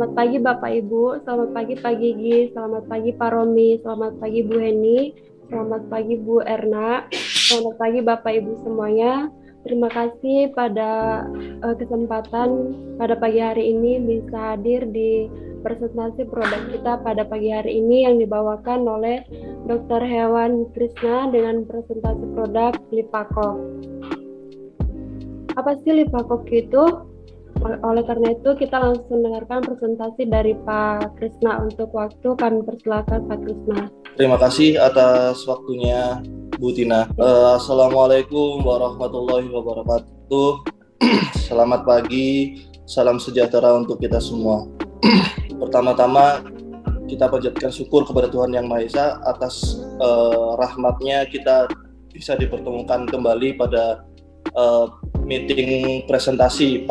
Selamat pagi Bapak Ibu, selamat pagi Pak Gigi, selamat pagi Pak Romi, selamat pagi Bu Heni, selamat pagi Bu Erna, selamat pagi Bapak Ibu semuanya. Terima kasih pada kesempatan pada pagi hari ini bisa hadir di presentasi produk kita pada pagi hari ini yang dibawakan oleh Dr. Hewan Krisna dengan presentasi produk Lipakok. Apa sih Lipakok itu? Oleh karena itu kita langsung dengarkan presentasi dari Pak Krisna. Untuk waktu kami persilakan Pak Krisna. Terima kasih atas waktunya Bu Tina. Assalamualaikum warahmatullahi wabarakatuh. Selamat pagi, salam sejahtera untuk kita semua. Pertama-tama kita panjatkan syukur kepada Tuhan Yang Maha Esa atas rahmatnya kita bisa dipertemukan kembali pada meeting presentasi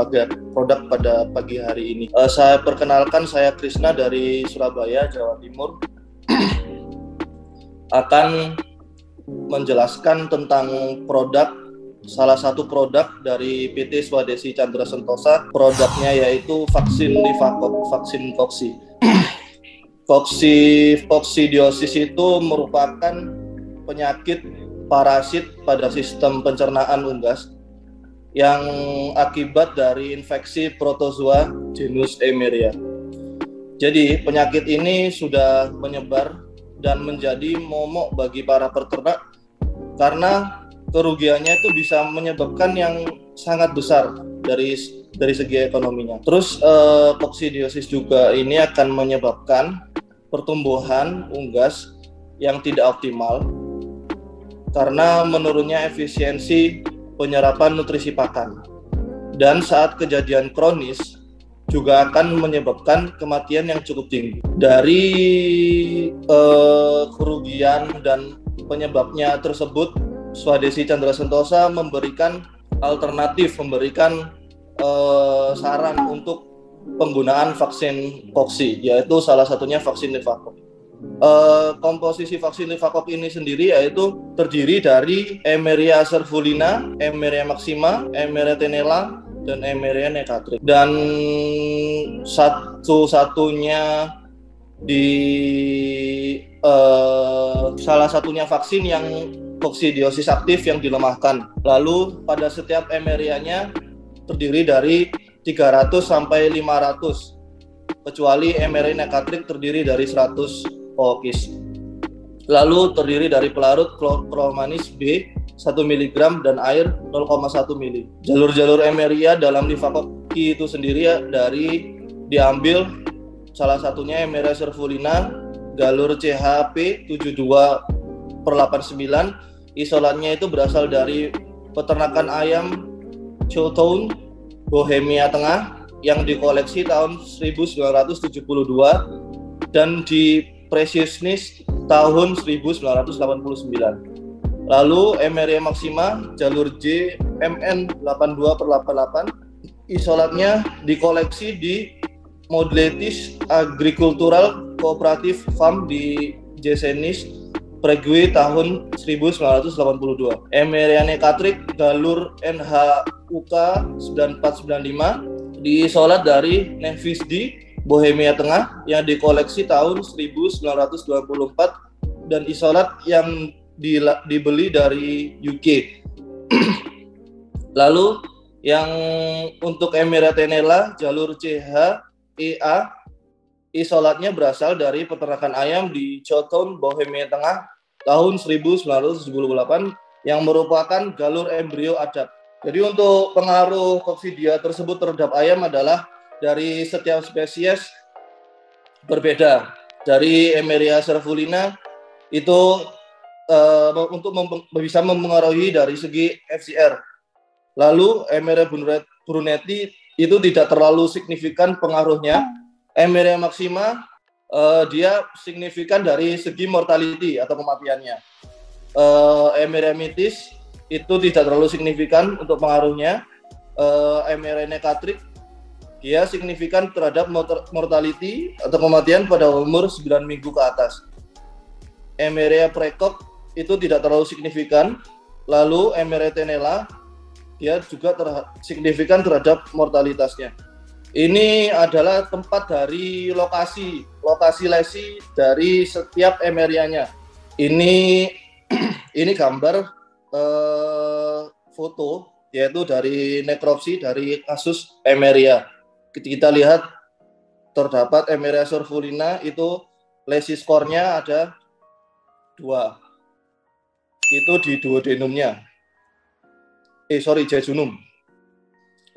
produk pada pagi hari ini. Saya perkenalkan, saya Krisna dari Surabaya, Jawa Timur. Akan menjelaskan tentang salah satu produk dari PT Swadesi Chandra Sentosa. Produknya yaitu vaksin Lipakok, vaksin Koksi. Koksidiosis itu merupakan penyakit parasit pada sistem pencernaan unggas yang akibat dari infeksi protozoa genus Eimeria. Jadi penyakit ini sudah menyebar dan menjadi momok bagi para peternak karena kerugiannya itu bisa menyebabkan yang sangat besar dari segi ekonominya. Terus koksidiosis juga ini akan menyebabkan pertumbuhan unggas yang tidak optimal karena menurunnya efisiensi penyerapan nutrisi pakan, dan saat kejadian kronis juga akan menyebabkan kematian yang cukup tinggi. Dari kerugian dan penyebabnya tersebut, Swadesi Chandra Sentosa memberikan saran untuk penggunaan vaksin Koksi, yaitu salah satunya vaksin Lipakok. Komposisi vaksin Lipakok ini sendiri yaitu terdiri dari Eimeria cervulina, Eimeria maxima, Eimeria tenella, dan Eimeria necatrix. Dan salah satunya vaksin yang koksidiosis aktif yang dilemahkan. Lalu pada setiap Eimerianya terdiri dari 300 sampai 500, kecuali Eimeria necatrix terdiri dari 100 OKIS. Lalu terdiri dari pelarut klomanis B 1 mg dan air 0,1 ml. Jalur-jalur Eimeria dalam Lipakok itu sendiri diambil salah satunya Eimeria cervulina, galur CHP 72/89. Isolatnya itu berasal dari peternakan ayam Chowtown, Bohemia Tengah yang dikoleksi tahun 1972 dan di Preciousness tahun 1989. Lalu Eimeria maxima jalur J MN 82/88, isolatnya dikoleksi di Modletis Agricultural Cooperative Farm di Jesenis Pregue tahun 1982. Eimeria necatrix galur NHUK 9495 diisolat dari Nevis di Bohemia Tengah yang dikoleksi tahun 1924 dan isolat yang dibeli dari UK. Lalu yang untuk Eimeria tenella jalur CHEA, isolatnya berasal dari peternakan ayam di Chowtown, Bohemia Tengah tahun 1978 yang merupakan galur embrio adap. Jadi untuk pengaruh koksidiosis tersebut terhadap ayam adalah dari setiap spesies berbeda. Dari Eimeria cervulina itu untuk bisa mempengaruhi dari segi FCR. Lalu Eimeria brunetti itu tidak terlalu signifikan pengaruhnya. Eimeria maxima dia signifikan dari segi mortality atau kematiannya. Eimeria mitis itu tidak terlalu signifikan untuk pengaruhnya. Eimeria necatrix dia signifikan terhadap mortality atau kematian pada umur 9 minggu ke atas. Eimeria precox itu tidak terlalu signifikan. Lalu Eimeria tenella dia juga signifikan terhadap mortalitasnya. Ini adalah tempat dari lokasi lesi dari setiap emerianya. Ini ini gambar foto yaitu dari nekropsi dari kasus Emeria. Kita lihat terdapat Emeria sorvulina itu lesi skornya ada 2. Itu di duodenumnya. Jejunum.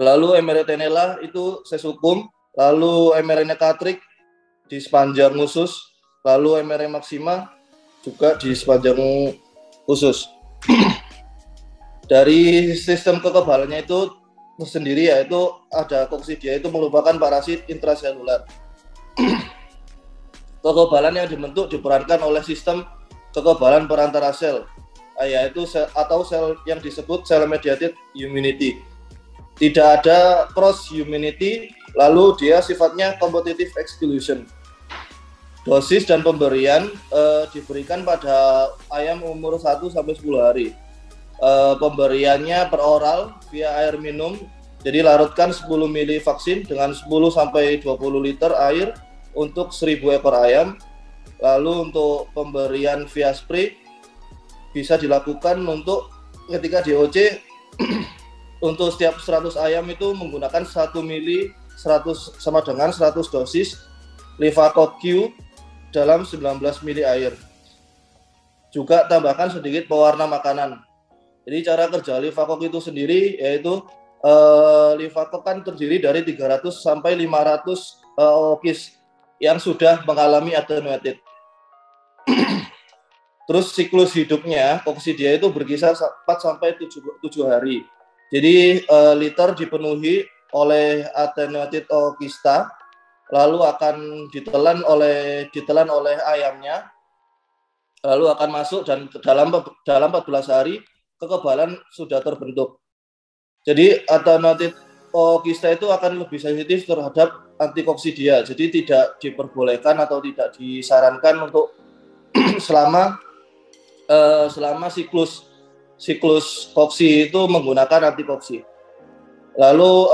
Lalu Emeria tenella itu sesukum, lalu Emeria necatrik di sepanjang usus, lalu Emeria maxima juga di sepanjang usus. Dari sistem kekebalannya itu tersendiri yaitu ada koksidia itu merupakan parasit intraseluler. Kekebalan yang dibentuk diperankan oleh sistem kekebalan perantara sel, yaitu sel yang disebut sel mediated immunity. Tidak ada cross immunity, lalu dia sifatnya competitive exclusion. Dosis dan pemberian diberikan pada ayam umur 1-10 hari. Pemberiannya per oral via air minum, jadi larutkan 10 ml vaksin dengan 10-20 liter air untuk 1000 ekor ayam. Lalu untuk pemberian via spray bisa dilakukan untuk ketika DOC untuk setiap 100 ayam itu menggunakan 1 ml 100 sama dengan 100 dosis Livacoq Q dalam 19 ml air. Juga tambahkan sedikit pewarna makanan. Jadi cara kerja Livacoq itu sendiri yaitu Livacoq kan terdiri dari 300 sampai 500 ookis yang sudah mengalami attenuated. Terus siklus hidupnya koksidia itu berkisar 4 sampai 7 hari. Jadi liter dipenuhi oleh attenuated ookista, lalu akan ditelan oleh ayamnya, lalu akan masuk dan dalam 14 hari kekebalan sudah terbentuk. Jadi attenuated ookista itu akan lebih sensitif terhadap antikoksidia. Jadi tidak diperbolehkan atau tidak disarankan untuk selama siklus koksi itu menggunakan antikoksi. Lalu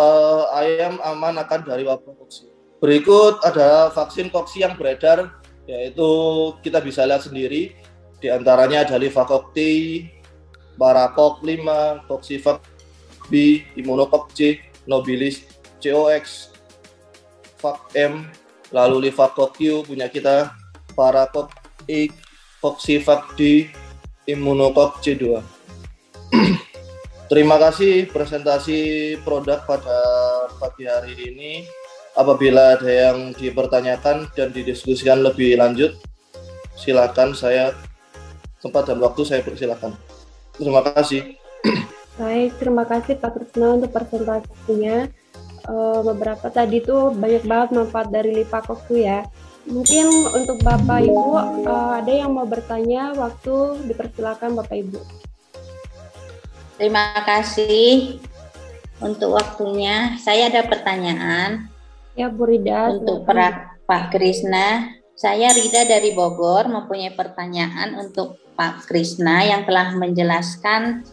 ayam aman akan dari wabah koksi. Berikut ada vaksin koksi yang beredar, yaitu kita bisa lihat sendiri. Di antaranya ada Livacoq T, Paracoq 5, Coxivac B, Immunocoq C, Nobilis COX, Vac M, lalu Livacoq Q punya kita, Paracoq E, Coxivac D, Immunocoq C2. Terima kasih presentasi produk pada pagi hari ini. Apabila ada yang dipertanyakan dan didiskusikan lebih lanjut, silakan, tempat dan waktu saya persilakan. Terima kasih. Baik, terima kasih Pak Krisna untuk presentasinya. Beberapa tadi tuh banyak banget manfaat dari Livacoq tuh ya. Mungkin untuk Bapak Ibu ada yang mau bertanya, waktu dipersilakan Bapak Ibu. Terima kasih untuk waktunya. Saya ada pertanyaan. Ya, Bu Rida. Untuk Pak Krisna. Saya Rida dari Bogor mempunyai pertanyaan untuk Pak Krisna yang telah menjelaskan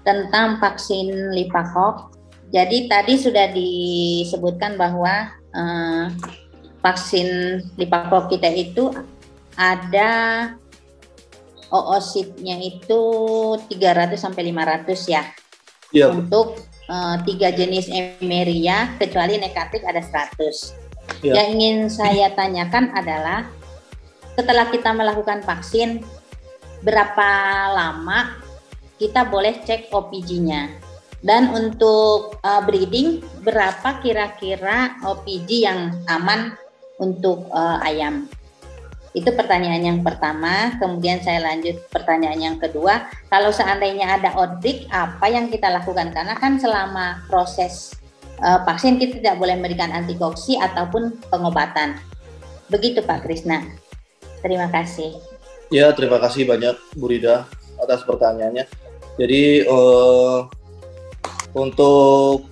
tentang vaksin Livacoq. Jadi tadi sudah disebutkan bahwa vaksin Livacoq kita itu ada oositnya itu 300 sampai 500 ya. Iya. Untuk 3 jenis Emeria kecuali nekatrik ada 100. Ya. Yang ingin saya tanyakan adalah setelah kita melakukan vaksin berapa lama kita boleh cek OPG-nya, dan untuk breeding berapa kira-kira OPG yang aman untuk ayam. Itu pertanyaan yang pertama. Kemudian saya lanjut pertanyaan yang kedua. Kalau seandainya ada outbreak, apa yang kita lakukan? Karena kan selama proses vaksin kita tidak boleh memberikan antikoksi ataupun pengobatan. Begitu Pak Krisna. Terima kasih. Ya, terima kasih banyak Bu Rida atas pertanyaannya. Jadi untuk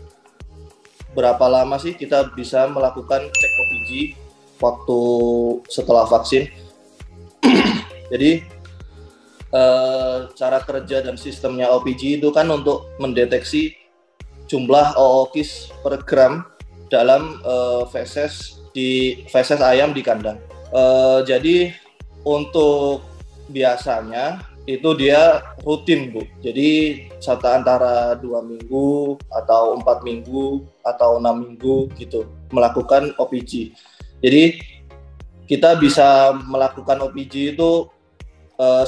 berapa lama sih kita bisa melakukan cek OPG waktu setelah vaksin? Jadi cara kerja dan sistemnya OPG itu kan untuk mendeteksi jumlah ookis per gram dalam feses ayam di kandang. Jadi untuk biasanya itu dia rutin, Bu. Jadi antara 2 minggu atau 4 minggu atau 6 minggu gitu melakukan OPG. Jadi kita bisa melakukan OPG itu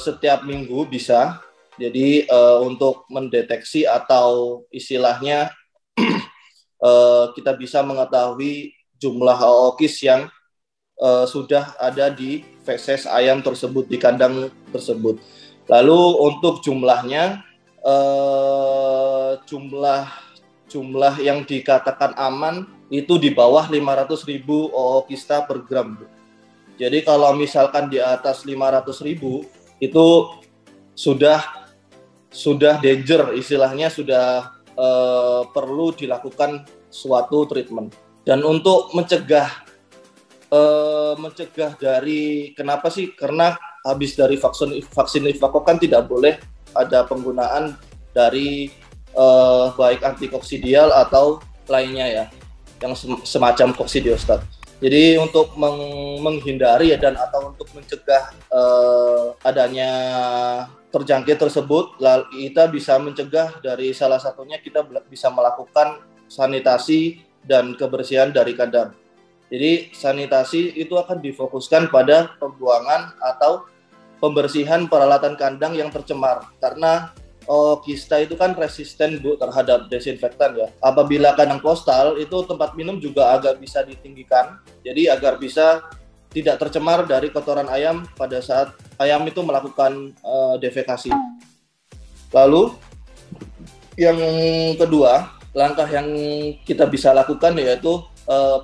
setiap minggu bisa. Jadi untuk mendeteksi atau istilahnya kita bisa mengetahui jumlah OOKIS yang sudah ada di feses ayam tersebut, di kandang tersebut. Lalu untuk jumlahnya, jumlah yang dikatakan aman itu di bawah 500.000 ookista per gram. Jadi kalau misalkan di atas 500.000 itu sudah danger, istilahnya sudah perlu dilakukan suatu treatment. Dan untuk mencegah dari kenapa sih? Karena habis dari vaksin Livakok kan tidak boleh ada penggunaan dari baik antikoksidial atau lainnya ya, yang semacam koksidiostat. Jadi untuk menghindari ya, dan atau untuk mencegah adanya terjangkit tersebut, kita bisa mencegah dari salah satunya kita bisa melakukan sanitasi dan kebersihan dari kandang. Jadi sanitasi itu akan difokuskan pada pembuangan atau pembersihan peralatan kandang yang tercemar, karena ookista itu kan resisten, Bu, terhadap desinfektan ya. Apabila kandang postal itu tempat minum juga agak bisa ditinggikan, jadi agar bisa tidak tercemar dari kotoran ayam pada saat ayam itu melakukan defekasi. Lalu yang kedua, langkah yang kita bisa lakukan yaitu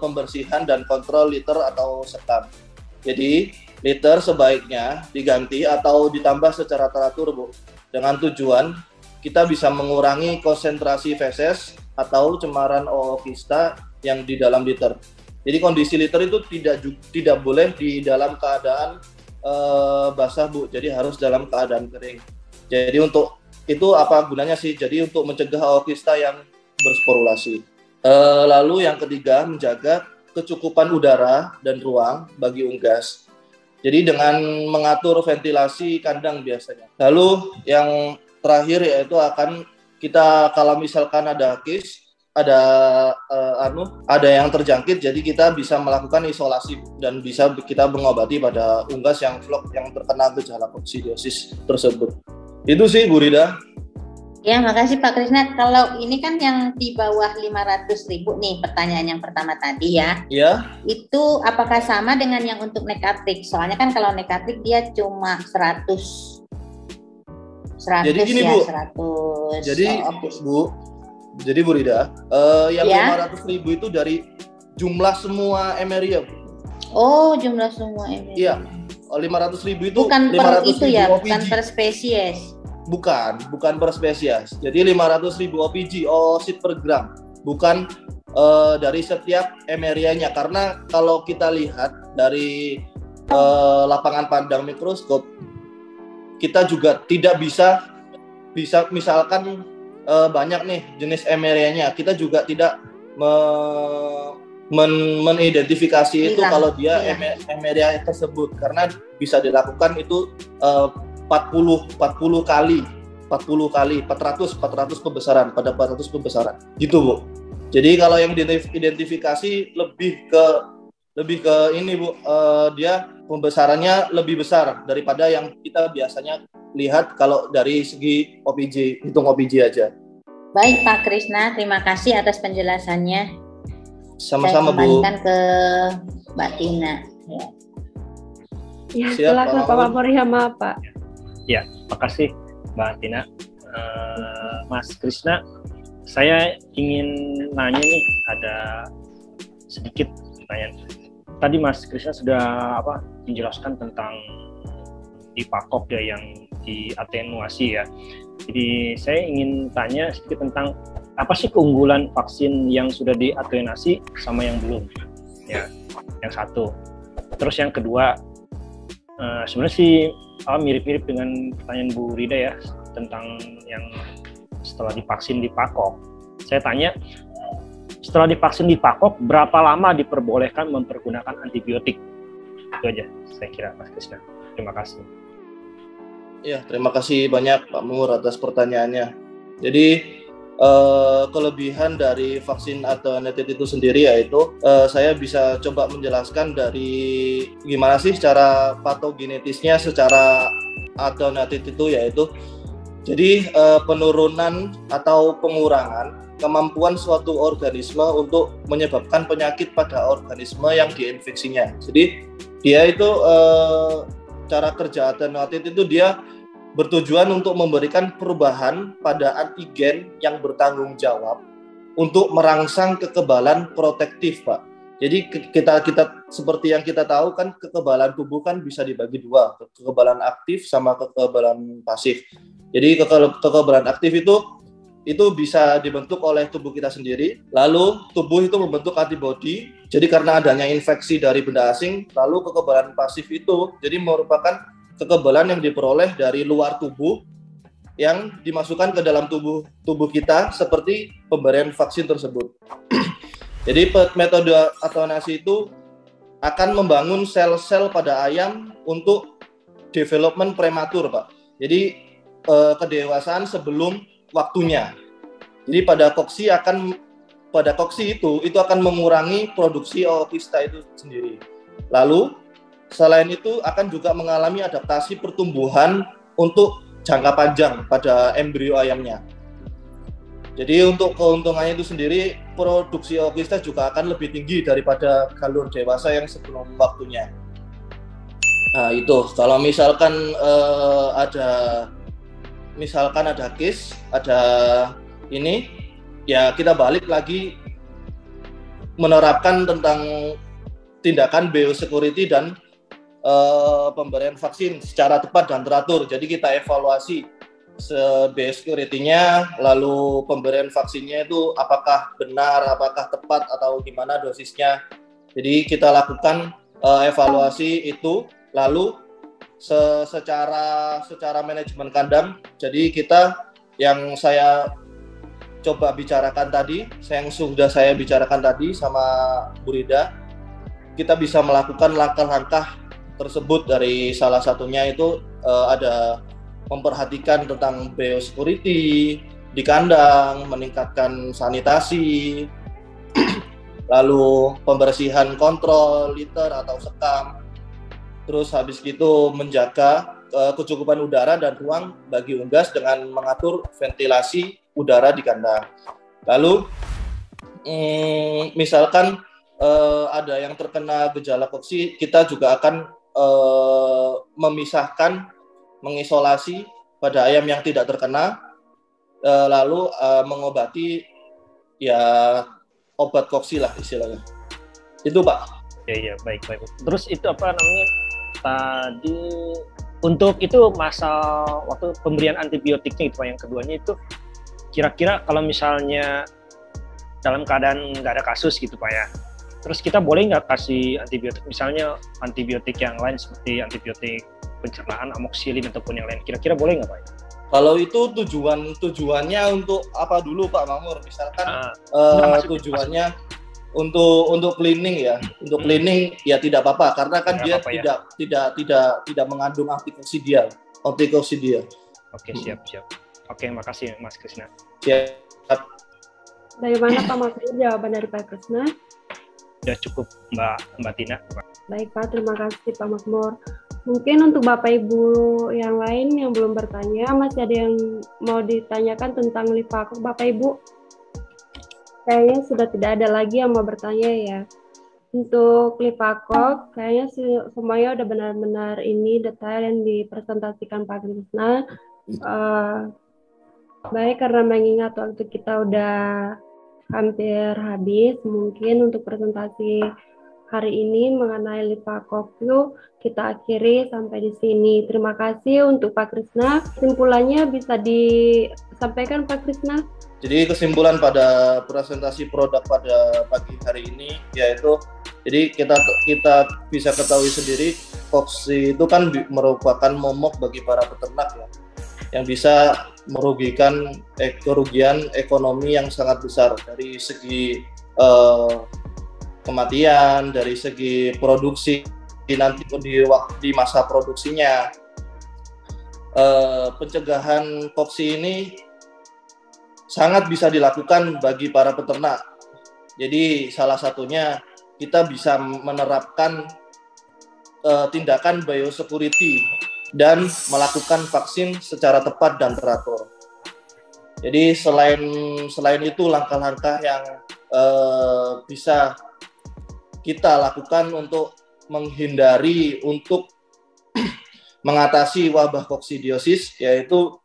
pembersihan dan kontrol liter atau sekam. Jadi liter sebaiknya diganti atau ditambah secara teratur, Bu, dengan tujuan kita bisa mengurangi konsentrasi feses atau cemaran ookista yang di dalam liter. Jadi kondisi liter itu tidak boleh di dalam keadaan basah, Bu. Jadi harus dalam keadaan kering. Jadi untuk itu apa gunanya sih? Jadi untuk mencegah ookista yang bersporulasi. Lalu yang ketiga, menjaga kecukupan udara dan ruang bagi unggas. Jadi dengan mengatur ventilasi kandang biasanya. Lalu yang terakhir yaitu akan kita kalau misalkan ada case, ada yang terjangkit, jadi kita bisa melakukan isolasi dan bisa kita mengobati pada unggas yang terkena gejala koksidiosis tersebut. Itu sih, Bu Rida. Ya, makasih Pak Krisna. Kalau ini kan yang di bawah 500.000 nih, pertanyaan yang pertama tadi ya. Iya. Itu apakah sama dengan yang untuk nekatrik? Soalnya kan kalau nekatrik dia cuma 100 jadi gini, ya, Bu. 100. Jadi Bu Rida, yang 500.000 itu dari jumlah semua emeria, Bu. Oh, jumlah semua emeria. Iya. 500.000 itu bukan 500.000 per itu ya, OPG. bukan per spesies. Bukan per spesies. Jadi 500.000 OPG, oosit per gram. Bukan dari setiap emerianya. Karena kalau kita lihat dari lapangan pandang mikroskop, kita juga tidak bisa misalkan banyak nih jenis emerianya. Kita juga tidak mengidentifikasi itu kalau dia emeria tersebut. Karena bisa dilakukan itu 40 kali 400 pembesaran pada 400 pembesaran gitu, Bu. Jadi kalau yang identifikasi lebih ke ini, Bu, dia pembesarannya lebih besar daripada yang kita biasanya lihat kalau dari segi OPG, hitung OPG aja. Baik Pak Krisna, terima kasih atas penjelasannya. Sama-sama, Bu. Saya kembalikan ke Mbak Tina. Ya, silakan Pak Murihama, Pak. Ya, makasih Mbak Tina. Mas Krisna, saya ingin nanya nih, ada sedikit pertanyaan. Tadi Mas Krisna sudah menjelaskan tentang Livakok ya, yang diatenuasi ya. Jadi saya ingin tanya sedikit tentang apa sih keunggulan vaksin yang sudah diatenuasi sama yang belum? Ya, yang satu. Terus yang kedua, sebenarnya sih mirip-mirip dengan pertanyaan Bu Rida ya, tentang yang setelah divaksin Livakok. Saya tanya, setelah divaksin di Pakok, berapa lama diperbolehkan mempergunakan antibiotik? Itu aja saya kira, Mas Krisna. Terima kasih. Ya, terima kasih banyak Pak Mur atas pertanyaannya. Jadi kelebihan dari vaksin alternatif itu sendiri yaitu saya bisa coba menjelaskan dari gimana sih secara patogenetisnya secara alternatif itu, yaitu jadi penurunan atau pengurangan kemampuan suatu organisme untuk menyebabkan penyakit pada organisme yang diinfeksinya. Jadi dia itu cara kerja alternatif itu dia bertujuan untuk memberikan perubahan pada antigen yang bertanggung jawab untuk merangsang kekebalan protektif, Pak. Jadi kita seperti yang kita tahu kan, kekebalan tubuh kan bisa dibagi dua, kekebalan aktif sama kekebalan pasif. Jadi kekebalan aktif itu bisa dibentuk oleh tubuh kita sendiri, lalu tubuh itu membentuk antibodi. Jadi karena adanya infeksi dari benda asing, lalu kekebalan pasif itu jadi merupakan kekebalan yang diperoleh dari luar tubuh yang dimasukkan ke dalam tubuh kita seperti pemberian vaksin tersebut. Jadi metode atenuasi itu akan membangun sel-sel pada ayam untuk development prematur, Pak. Jadi kedewasaan sebelum waktunya. Jadi pada koksi itu akan mengurangi produksi ookista itu sendiri. Lalu selain itu akan juga mengalami adaptasi pertumbuhan untuk jangka panjang pada embrio ayamnya. Jadi untuk keuntungannya itu sendiri, produksi ookista juga akan lebih tinggi daripada galur dewasa yang sebelum waktunya. Nah itu, kalau misalkan ada case, ada ini, ya kita balik lagi menerapkan tentang tindakan biosecurity dan pemberian vaksin secara tepat dan teratur. Jadi kita evaluasi biosecurity-nya, lalu pemberian vaksinnya itu apakah benar, apakah tepat, atau gimana dosisnya. Jadi kita lakukan evaluasi itu, lalu secara manajemen kandang. Jadi kita yang saya coba bicarakan tadi, yang sudah saya bicarakan tadi sama Bu Rida, kita bisa melakukan langkah-langkah tersebut. Dari salah satunya itu ada memperhatikan tentang biosecurity di kandang, meningkatkan sanitasi, lalu pembersihan kontrol liter atau sekam, terus habis itu menjaga kecukupan udara dan ruang bagi unggas dengan mengatur ventilasi udara di kandang. Lalu misalkan ada yang terkena gejala koksi, kita juga akan mengisolasi pada ayam yang tidak terkena, lalu mengobati ya obat koksi lah istilahnya. Itu Pak. Ya baik. Terus itu apa namanya tadi untuk itu masa waktu pemberian antibiotiknya itu Pak, yang keduanya itu kira-kira kalau misalnya dalam keadaan nggak ada kasus gitu Pak ya, terus kita boleh nggak kasih antibiotik, misalnya antibiotik yang lain seperti antibiotik pencernaan, amoxicillin ataupun yang lain, kira-kira boleh nggak Pak? Kalau itu tujuannya untuk apa dulu Pak Mamur? Misalkan tujuannya untuk cleaning ya, untuk cleaning ya tidak apa-apa karena kan dia tidak mengandung antikoksidin. Oke, siap. Oke, makasih Mas Krisna. Siap. Dari mana Pak Makmur jawaban dari Pak Krisna? Sudah cukup Mbak Tina. Baik Pak, terima kasih Pak Makmur. Mungkin untuk Bapak Ibu yang lain yang belum bertanya, masih ada yang mau ditanyakan tentang Lipakok Bapak Ibu? Kayaknya sudah tidak ada lagi yang mau bertanya ya. Untuk Lipakok, kayaknya semuanya udah benar-benar ini detail yang dipresentasikan Pak Krisna. Baik, karena mengingat waktu kita udah hampir habis, mungkin untuk presentasi hari ini mengenai Lipakok kita akhiri sampai di sini. Terima kasih untuk Pak Krisna. Kesimpulannya bisa disampaikan Pak Krisna? Jadi kesimpulan pada presentasi produk pada pagi hari ini yaitu, jadi kita bisa ketahui sendiri, koksi itu kan merupakan momok bagi para peternak ya, yang bisa merugikan kerugian ekonomi yang sangat besar dari segi kematian, dari segi produksi nanti di masa produksinya. Pencegahan koksi ini sangat bisa dilakukan bagi para peternak. Jadi salah satunya kita bisa menerapkan tindakan biosecurity dan melakukan vaksin secara tepat dan teratur. Jadi selain itu langkah-langkah yang bisa kita lakukan untuk menghindari, untuk mengatasi wabah koksidiosis, yaitu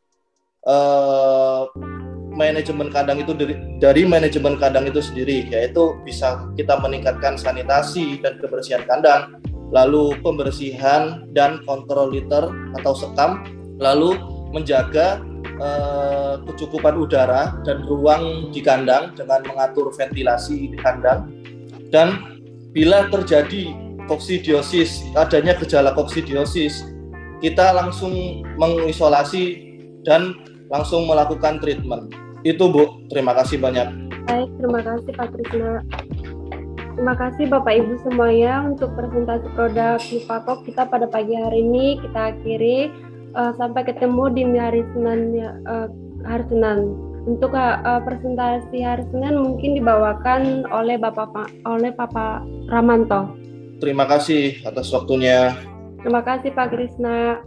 manajemen kandang itu dari manajemen kandang itu sendiri, yaitu bisa kita meningkatkan sanitasi dan kebersihan kandang, lalu pembersihan dan kontrol litter atau sekam, lalu menjaga kecukupan udara dan ruang di kandang dengan mengatur ventilasi di kandang. Dan bila terjadi koksidiosis, adanya gejala koksidiosis, kita langsung mengisolasi dan langsung melakukan treatment. Itu Bu, terima kasih banyak. Baik, terima kasih Pak Krisna. Terima kasih Bapak Ibu semuanya untuk presentasi produk Lipakok kita pada pagi hari ini. Kita akhiri. Sampai ketemu di hari Senin. Untuk presentasi hari Senin mungkin dibawakan oleh Bapak Ramanto. Terima kasih atas waktunya. Terima kasih Pak Krisna.